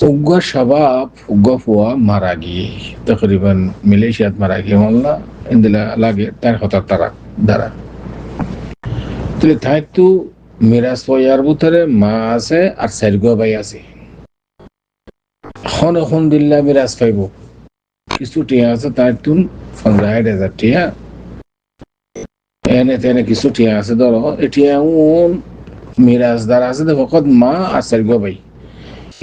উগ্র স্বভাব উগ্র ফুয়া মারা গিয়ে তকরিবান মালয়েশিয়াত মারা গিয়ে মাল্লা ইন্দিলা লাগে তার হতার তারা দ্বারা তুলে থাকতু মিরাজ পয়ার ভিতরে মা আছে আর সাইরগো ভাই আছে এখন দিল্লা মিরাজ পাইব কিছু টিয়া আছে তার তুন 15,000 টিয়া এনে তেনে কিছু টিয়া আছে ধরো এটিয়া মিরাজ দ্বারা আছে ফকত মা আর সাইরগো ভাই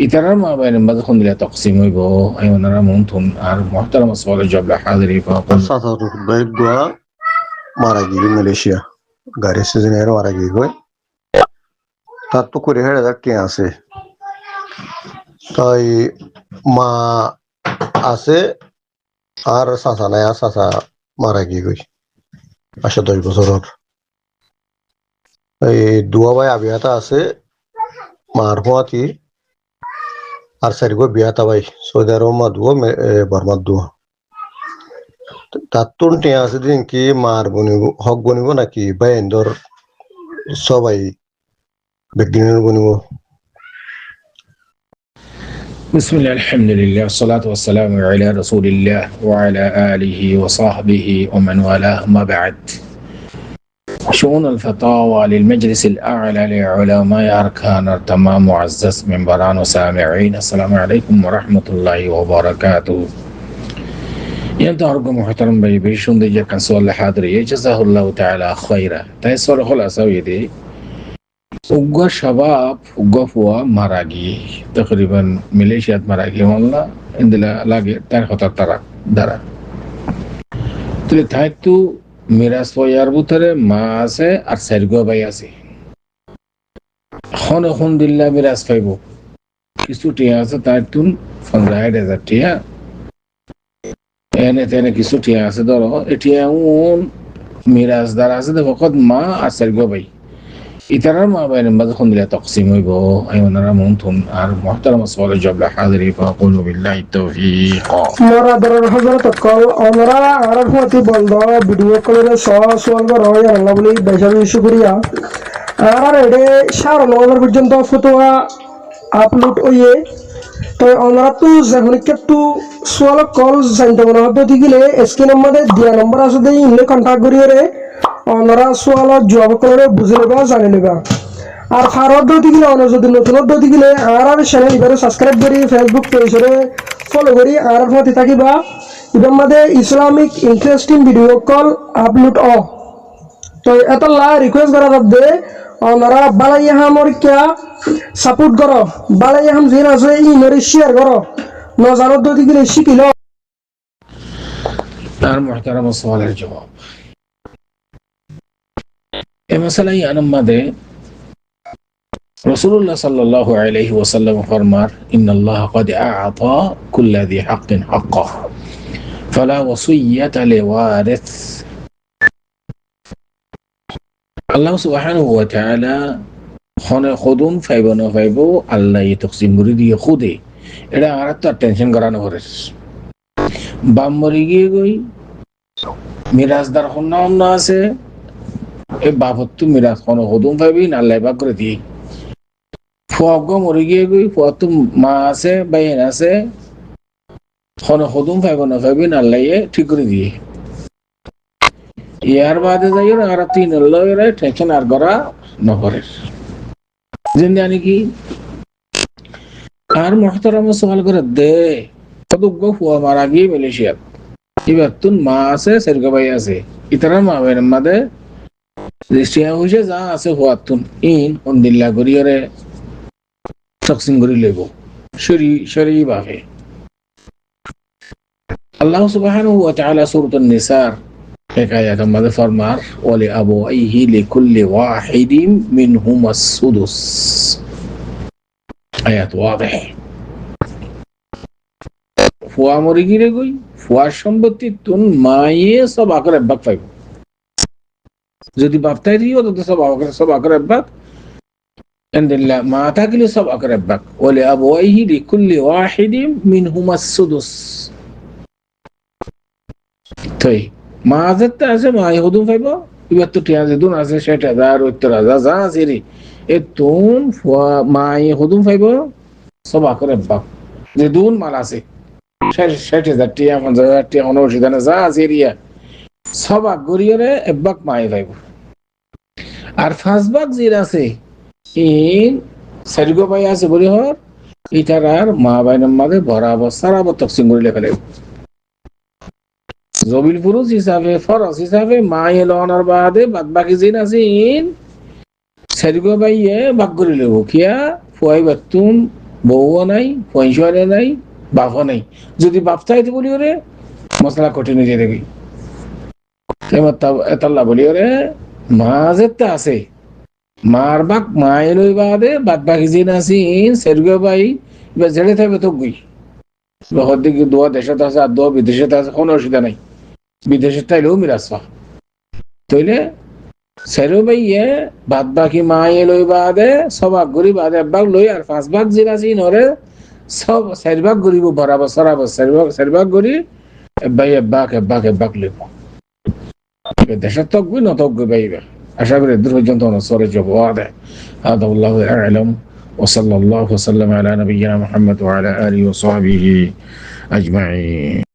ইতারার মা বাইনের মাঝে কোন দিলে তকসিম হইব এই ওনারা মন্থন আর মহতারাম সওয়ালে জবলা হাজিরি ফাকুল সাথর বাইগোয়া মারা গিয়ে মালয়েশিয়া গাড়ি সিজনের মারা গিয়ে গই তার তো করে হেড়ে কে আছে তাই মা আছে আর চাচা নাই আর চাচা মারা গিয়ে গই 10 বছরের এই দুয়া ভাই আবিয়াতা আছে মার হওয়াতি আর সারিগো বিয়াতা ভাই সৌদি আরব মা দুয়া বর্মার দুয়া তার তো টিয়া আছে দিন কি মার বনিব হক বনিব নাকি বাইন্দর সবাই বেগিনের বনিব بسم الله الحمد لله والصلاة والسلام على رسول الله وعلى آله وصحبه ومن والاه ما بعد شؤون الفتاوى للمجلس الأعلى لعلماء أركان التمام معزز من بران وسامعين السلام عليكم ورحمة الله وبركاته ينتهركم محترم بي بيشون دي كان سؤال حاضري جزاه الله تعالى خيرا তাই সর খোলাসা হইতে উগ্র স্বভাব উগ্র ফুয়া মারা গিয়ে তকরিবান মালয়েশিয়াত মারা গিয়ে মাল্লা ইন্দিলা লাগে তার হতার তারা দ্বারা তুলে থাকতু মিরাজ পয়ার ভিতরে মা আছে আর সাইরগো ভাই আছে এখন দিল্লা মিরাজ পাইব কিছু টিয়া আছে তার তুন 15,000 টিয়া এনে তেনে কিছু টিয়া আছে ধরো এটিয়া মিরাজ দ্বারা আছে ফকত মা আর সাইরগো ভাই ইতারার মা বাইনের মাঝে কোন দিলে তকসিম হইব এই ওনারা মন্থন আর মহতারাম সওয়ালে জবলা হাজিরি ফাকুল বিল্লাহি তাওফীক মোরা দরর হযরত কল ওনারা আরব হতে বন্ধ ভিডিও কলে সোয়াল করা হয় আল্লাহ বলি বেশি শুকরিয়া আর এডে 9:30 পর্যন্ত ফতোয়া আপলোড হইয়ে তো ওনারা তো যখন একটু সোয়াল কল জানতে মনে হতো দিলে স্ক্রিনের মধ্যে দিয়া নম্বর আছে দেই ইনলে কন্টাক্ট করিয়ে রে ওনারা সোয়াল জবাব করে বুঝে নেবা জানে নেবা আর ফারদ দতি গিলে অন্য যদি নতুন দতি গিলে আর চ্যানেল এবারে সাবস্ক্রাইব করি ফেসবুক পেজে ফলো করি আর ফতি থাকিবা এর মধ্যে ইসলামিক ইন্টারেস্টিং ভিডিও কল আপলোড অ তো এত লা রিকোয়েস্ট করা দে ওনারা বালাই হামর কিয়া সাপোর্ট করো বালাই হাম জিন আছে ই নরে শেয়ার করো নজারত দতি গিলে শিখিল আর মহতারাম সওয়ালের জবাব এই মাসালাই আনম্মাদে রাসূলুল্লাহ সাল্লাল্লাহু আলাইহি ওয়াসাল্লাম ফরমার ইন্নাল্লাহ ক্বাদ আ'তা কুল্লা যী হাক্কিন হাক্কাহ ফালা ওয়াসিয়্যাতা লিওয়ারিস আল্লাহ সুবহানাহু ওয়া তাআলা খনে খুদুন ফাইবন ফাইবো আল্লাহ তকসিম করে দিয়ে খুদে এটা আর তো টেনশন করানো করে বাম মরি গিয়ে গই মিরাজদার হন্না আছে এ বাপত্তু মিরাজ খনে খুদুন ফাইবি না আল্লাহ ভাগ করে দিয়ে ফুয়াগ মরে গিয়ে গই ফুয়াত্তু মা আছে বাইন আছে খনে খুদুন ফাইবন ফাইবি না আল্লাহ ঠিক করে দিয়ে ইয়ার বাদে যাই না আর তিন লয়ের টেনশন আর করা নকরে জিন্দানি কি আর মুহতারাম সওয়াল করে দে কদুগ্গ ফুয়া মারা গিয়ে মালয়েশিয়াত এবার তুন মা আছে সাইরগো ভাই আছে ইতারা মা বাইনের মাঝে রেস্টিয়া হইছে যা আছে ফুয়াতুন ইন অন্দিল্লা গরিয়রে তকসিম করি লইব শরী ভাবে আল্লাহ সুবহানাহু ওয়া তাআলা সূরাতুন নিসার এক আয়াতের মধ্যে ফরমার ওয়ালি আবওয়াইহি লিকুল্লি ওয়াহিদিন মিনহুমাস সুদুস আয়াত ওয়াদিহ ফুয়া মরে গিয়ে গই ফুয়ার সম্পত্তি তুন মায়ে সব আকরে বাক পাইব যদি বাপতাই দিও তো সব আকরে বাক এন্দিল্লা মা থাকলে সব আকরে বাক ওয়ালি আবওয়াইহি লিকুল্লি ওয়াহিদিন মিনহুমাস সুদুস তাই মা যেতে আছে মা হুদুম পাইব এবার তো টিয়া যেদুন আছে 60,000 70,000 যা আছে রে এ তুন মা হুদুম পাইব সব আকরে বাক যে দুন মাল আছে 60,000 টিয়া 50,000 টিয়া অনুষ্ঠিত যা আছে এরিয়া সবাক গড়িয়ে একবাক মায়ে পাইব আর 5 ভাগ জির আছে ইন সারিগো ভাই আছে বলি হর ইটার মা বাইনের মাঝে বরাবর সারাবর তকসিম করে লেখা লাগবে জবিল পুরুষ হিসাবে ফরজ হিসাবে মা এলনের বাদে বাদ বাকি জিন আছে ইন সারিগো ভাইয়ে বাক করে লেব কিয়া ফুয়াই বাতুন বউও নাই পয়সা নাই বাপও নাই যদি বাপ চাইতে বলি ওরে মশলা কঠিন হয়ে যাবে এতাল্লা বলি ওরে মা যেটা আছে মার বাক মায়ে লই বাদে বাদ বাকি জিন আছে সেরগো ভাই বা জেলে থাকবে তো গই দিকে দোয়া দেশত আছে আর দোয়া বিদেশে আছে কোনো অসুবিধা নাই বিদেশে তাইলেও মিরাজ পা তইলে সেরো ভাইয়ে বাদ বাকি মায়ে লই বাদে সবাক গরি বাদে এক ভাগ লই আর 5 ভাগ জিন আছে নরে সব 4 ভাগ গরিব বরাবর সরাবর 4 ভাগ গরি ভাই এক ভাগ লইব দেশের তকবি না তকবি ভাইবা আশা করি দূর পর্যন্ত নসরে যাব ওয়াদে هذا والله اعلم وصلى الله وسلم على نبينا محمد وعلى اله وصحبه اجمعين